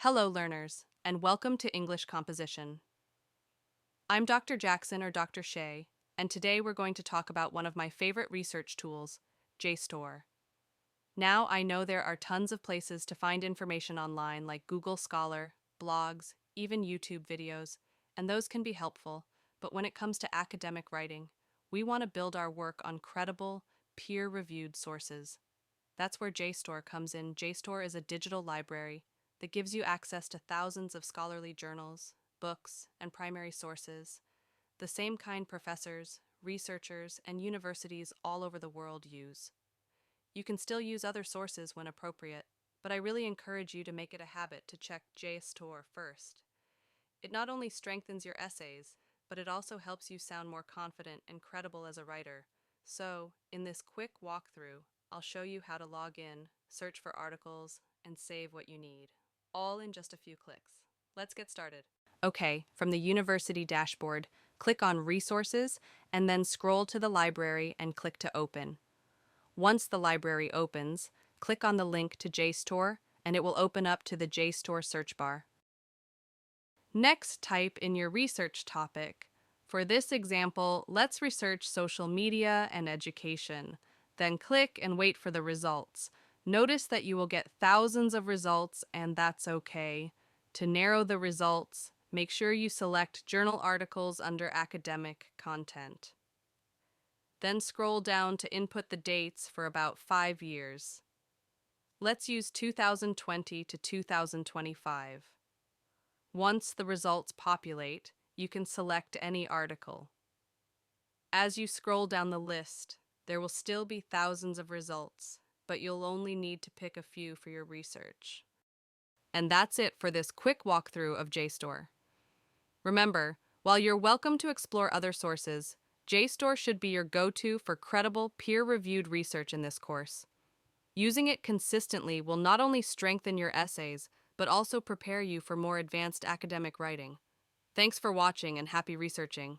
Hello, learners, and welcome to English Composition. I'm Dr. Jackson or Dr. Shea, and today we're going to talk about one of my favorite research tools, JSTOR. Now, I know there are tons of places to find information online like Google Scholar, blogs, even YouTube videos, and those can be helpful, but when it comes to academic writing, we want to build our work on credible, peer-reviewed sources. That's where JSTOR comes in. JSTOR is a digital library that gives you access to thousands of scholarly journals, books, and primary sources, the same kind professors, researchers, and universities all over the world use. You can still use other sources when appropriate, but I really encourage you to make it a habit to check JSTOR first. It not only strengthens your essays, but it also helps you sound more confident and credible as a writer. So, in this quick walkthrough, I'll show you how to log in, search for articles, and save what you need, all in just a few clicks. Let's get started. Okay, from the university dashboard, click on Resources and then scroll to the library and click to open. Once the library opens, click on the link to JSTOR and it will open up to the JSTOR search bar. Next, type in your research topic. For this example, let's research social media and education. Then click and wait for the results. Notice that you will get thousands of results, and that's okay. To narrow the results, make sure you select journal articles under academic content. Then scroll down to input the dates for about 5 years. Let's use 2020 to 2025. Once the results populate, you can select any article. As you scroll down the list, there will still be thousands of results, but you'll only need to pick a few for your research. And that's it for this quick walkthrough of JSTOR. Remember, while you're welcome to explore other sources, JSTOR should be your go-to for credible, peer-reviewed research in this course. Using it consistently will not only strengthen your essays, but also prepare you for more advanced academic writing. Thanks for watching and happy researching.